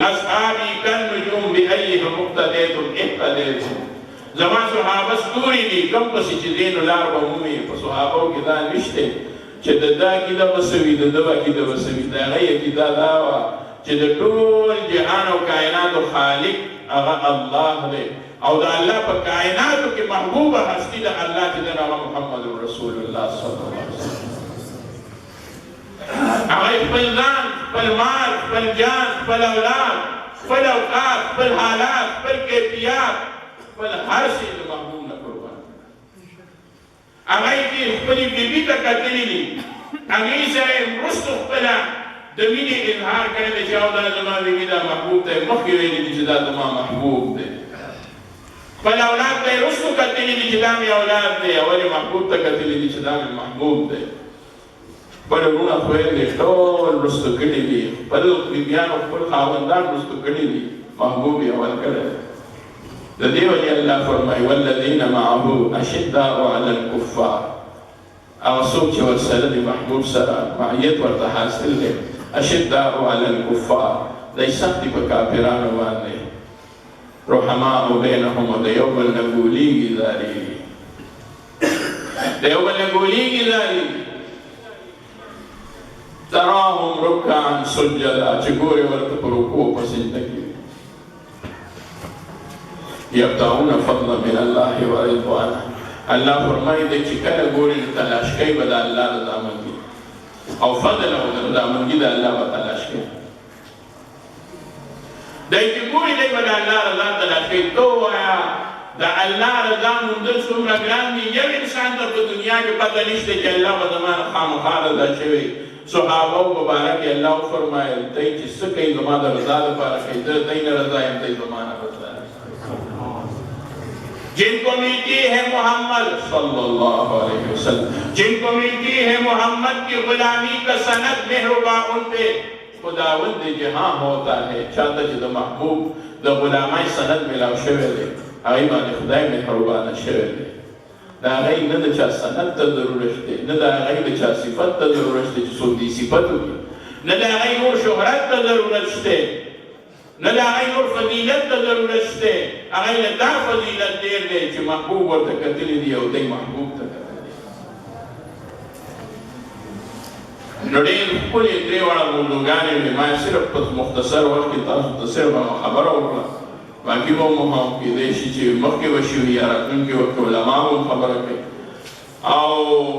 اصحابی کالنجوم بأیہم مقتدیتم اہتدیتم زمان صحابہ ستوری دی کم پسی چی دین لار بمومی پس صحابہ کی دا نشتے چی دا کی دا بسوی دا کی دا بسوی دا غیر کی دا داوا چی دا طول جہان و کائنات و خالق اغا اللہ دے او دا اللہ پا کائناتو کی محبوب ہستی دا اللہ چی دا محمد رسول اللہ صلی اللہ علیہ وسلم اگر پل دان، پل مال، پل جان، پل اولاد، پل اوقات، پل حالات، پل کیفیات، پل ہر چیز محبوب نہ قربان اگر کی پلی بی بی تک کتلی لی اگر سے رست پلا دمینی اظہار کرنے چاہو دا زمان بی بی دا محبوب دے مخیوے لی جدا زمان محبوب دے پل اولاد دے رست کتلی لی جدا میں اولاد دے اولی محبوب تک کتلی لی جدا میں محبوب دے پر رونا خوئے دے ٹول رستو کڑی لی پر بیبیان و پر خاوندان رستو کڑی لی محبوبی اول کرے دا دیو جی اللہ فرمائی والذین معہو اشداء علی الکفار اغسوک چور سرد محبوب سرا معیت ورد حاصل لے اشداء علی الکفار دای سختی پا کافران وانے رحماء بینہم و دیو بلنگولی گزاری دیو بلنگولی گزاری تراہم رکان سجدہ چگورے ورد پر رکوع پسندگی یبتعون فضل من اللہ و رضوانا اللہ فرمائی دے چکر گوری تلاش کئی بدا اللہ رضا منگی او فضل او رضا منگی دا اللہ و تلاش کئی دے چگوری دے بدا اللہ رضا تلاش کئی تو آیا دا اللہ رضا مندر سمرا گراندی یہ انسان در دنیا کے پتہ نشتے کہ اللہ و زمان خام خارضا شوی صحابہ و مبارک اللہ فرمائے تئی جس سے کئی زمان رضا دا پارکے در تئی رضا ہے تئی زمان رضا ہے جن کو ملتی ہے محمد صلی اللہ علیہ وسلم جن کو ملتی ہے محمد کی غلامی کا سند محربا ان پہ خداوند جہاں ہوتا ہے چاہتا جدہ محبوب دا غلامی سند ملاو شوئے دے آئیمان خدای محربا نشوئے دے دا آغای نا دا چا سند تا ضرورشتے نا دا آغای دا چا صفت تا ضرورشتے جسو دی صفت ہوگی نا دا آغای نور شہرت تا ضرورشتے نا دا آغای نور فضیلت تا ضرورشتے آغای نا دا فضیلت دیر دے چی محبوب ورطا قتلی دی او دی محبوب تا قتلی نڑین کلی دریوڑا موضوعانے میں میں صرف مختصر وقت کی تاثر تصرف خبر ہوگا باقی وہ محاوم کی دیشی چی مخی وشیوی یا رکن کی وقت علماء وہ خبر کے او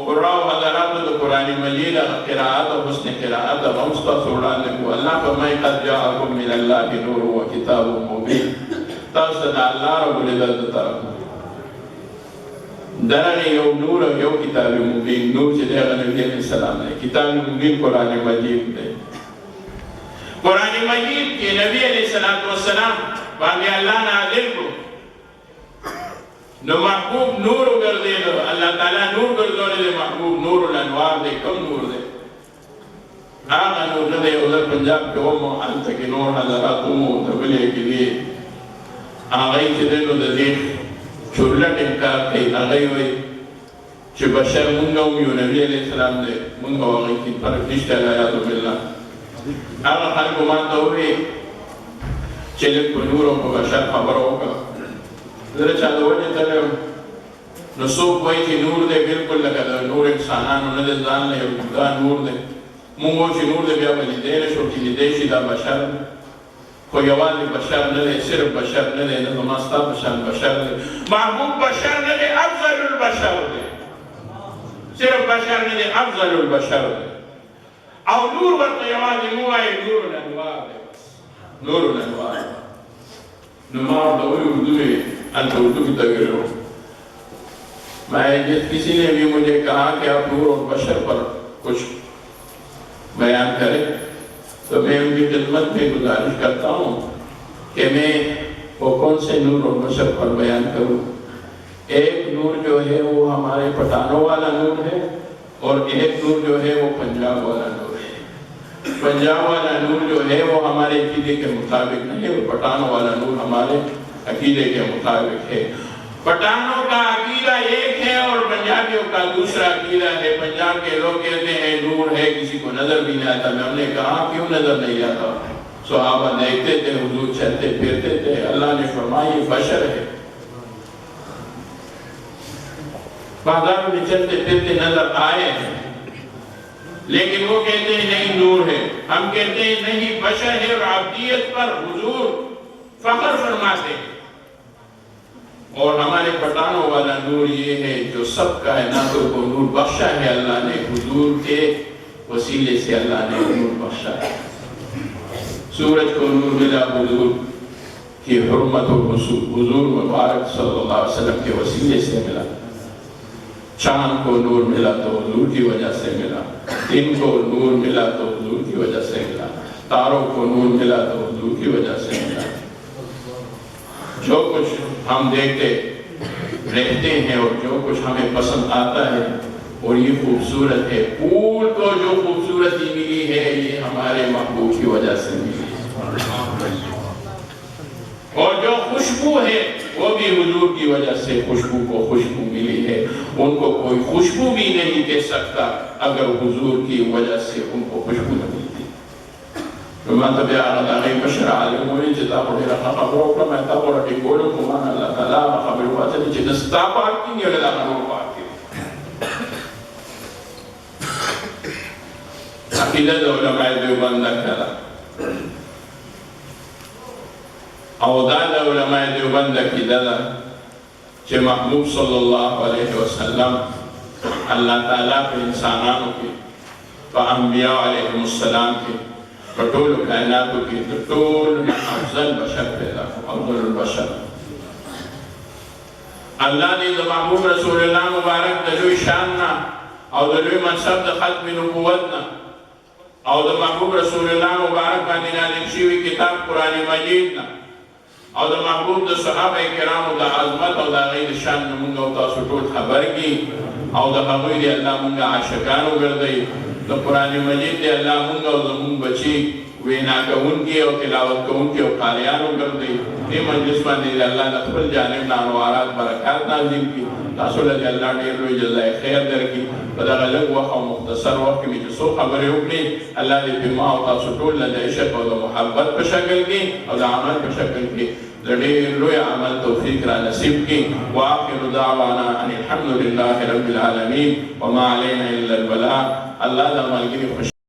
قرآن حضرات دا قرآن مجید قراءات و حسن قراءات و مصطفى سوران لکو اللہ فرمائی قد جاءکم من اللہ کی نور و کتاب مبین تاثر دا اللہ رب العزت طرف درنی یو نور و یو کتاب مبین نور چی دے نبی علیہ السلام نے کتاب مبین قرآن مجید دے قرآن مجید کی نبی علیہ السلام باقی اللہ نازل کو نو محبوب نور گردے دو اللہ تعالیٰ نور گردونے دے محبوب نور الانوار دے کم نور دے آغا نور ندے ادھر پنجاب کے امو حالتا کی نور حضرات امو تبلے کی دیئے آغای چی دنو دا دیکھ چھرلٹ انکار کئی آغای ہوئی چی بشر منگا امیو نبی علیہ السلام دے منگا آغای کی پرک نشتہ لایاتو باللہ آغا خلق مانتا ہوئی چلک کو نوروں کو بشر خبر ہوگا ذرا چاہتا وجہ تلے نصوب وہی تھی نور دے بالکل لگا دا نور انسانانو ندے زان لے دا نور دے مونگو چی نور دے بیا بلی دیر شوٹی لی دیشی دا بشر کوئی یوازی بشر ندے صرف بشر ندے نظماستا بشر دے محبوب بشر ندے افضل البشر دے صرف بشر ندے افضل البشر دے او نور ورطا یوازی موائے نور الانوار دے نور الانوار نمار دوئی اردو میں انت اردو کی تغیر ہو میں کسی نے بھی مجھے کہا کہ آپ نور اور بشر پر کچھ بیان کریں تو میں ان کی خدمت میں گزارش کرتا ہوں کہ میں وہ کون سے نور اور بشر پر بیان کروں ایک نور جو ہے وہ ہمارے پٹھانوں والا نور ہے اور ایک نور جو ہے وہ پنجاب والا نور ہے پنجاب والا نور جو ہے وہ ہمارے عقیدے کے مطابق نہیں ہے وہ پٹھانوں والا نور ہمارے عقیدے کے مطابق ہے پٹھانوں کا عقیدہ ایک ہے اور پنجابیوں کا دوسرا عقیدہ ہے پنجاب کے لوگ کہتے ہیں نور ہے کسی کو نظر بھی نہیں آتا میں نے کہا کیوں نظر نہیں آتا صحابہ دیکھتے تھے حضور چلتے پھرتے تھے، اللہ نے فرمایا یہ بشر ہے، بازار میں چلتے پھرتے نظر آئے ہیں، لیکن وہ کہتے ہیں نہیں نور ہے، ہم کہتے ہیں نہیں بشر ہے، اور عبدیت پر حضور فخر فرماتے ہیں۔ اور ہمارے پٹھانوں والا نور یہ ہے جو سب کائناتوں کو نور بخشا ہے اللہ نے، حضور کے وسیلے سے اللہ نے نور بخشا ہے۔ سورج کو نور ملا حضور کی حرمت و حضور مبارک صلی اللہ علیہ وسلم کے وسیلے سے ملا، چاند کو نور ملا تو حضور کی وجہ سے ملا، دن کو نور ملا تو حضور کی وجہ سے ملا، تاروں کو نور ملا تو حضور کی وجہ سے ملا۔ جو کچھ ہم دیکھتے رہتے ہیں اور جو کچھ ہمیں پسند آتا ہے اور یہ خوبصورت ہے، پھول کو جو خوبصورتی ملی ہے یہ ہمارے محبوب کی وجہ سے ملی ہے، اور جو خوشبو ہے وہ بھی حضور کی وجہ سے خوشبو کو خوشبو ملی ہے، ان کو کوئی خوشبو بھی نہیں دے سکتا اگر حضور کی وجہ سے ان کو خوشبو نہ ملتی۔ وما تبع على بشر عالمون جتا پڑھے رہا خبروں کا میں تب اور ایک گولوں کو مانا اللہ تعالیٰ خبروں کا چلی چھے دستا پاکی نہیں اللہ خبروں پاکی۔ عقیدت علماء دیوبند کلا اوداد علماء دیوبند عقیدت چھے محبوب صلی اللہ علیہ وسلم اللہ تعالیٰ پہ انسانانوں کے پہ انبیاء علیہ السلام کے پٹول کائناتوں کی ٹول افضل بشر پیدا افضل البشر۔ اللہ نے تو محبوب رسول اللہ مبارک دلوی شاننا اور دلوی منصب دا ختم نبوتنا اور دا محبوب رسول اللہ مبارک باندینا لکشیوی کتاب قرآن مجیدنا اور دا محبوب دا صحابہ کرام دا عظمت اور دا غیر شان نمونگا و تاسو ٹول خبر کی اور دا خبری دی اللہ مونگا عاشقانو گردئی دا قرآن مجید دے اللہ مونگا و زمون بچی وینا کا ان کی اور تلاوت کا ان کی اور قاریانوں کر دی یہ مجلس باندے دے اللہ نقبل جانب نانوارات برکات نازل کی تاسو لدے اللہ دیر روی جزائے خیر در کی بدا غلق وقت و مختصر وقت میں جسو خبریں اکلی اللہ دے بیما و تاسو طول لدے عشق و محبت پر شکل کی اور عمل پر شکل کی لدیر روی عمل توفیق را نصیب کی وآخر دعوانا ان الحمدللہ رب العالمین وما علینا الا البلاء اللہ دا ملگی خوش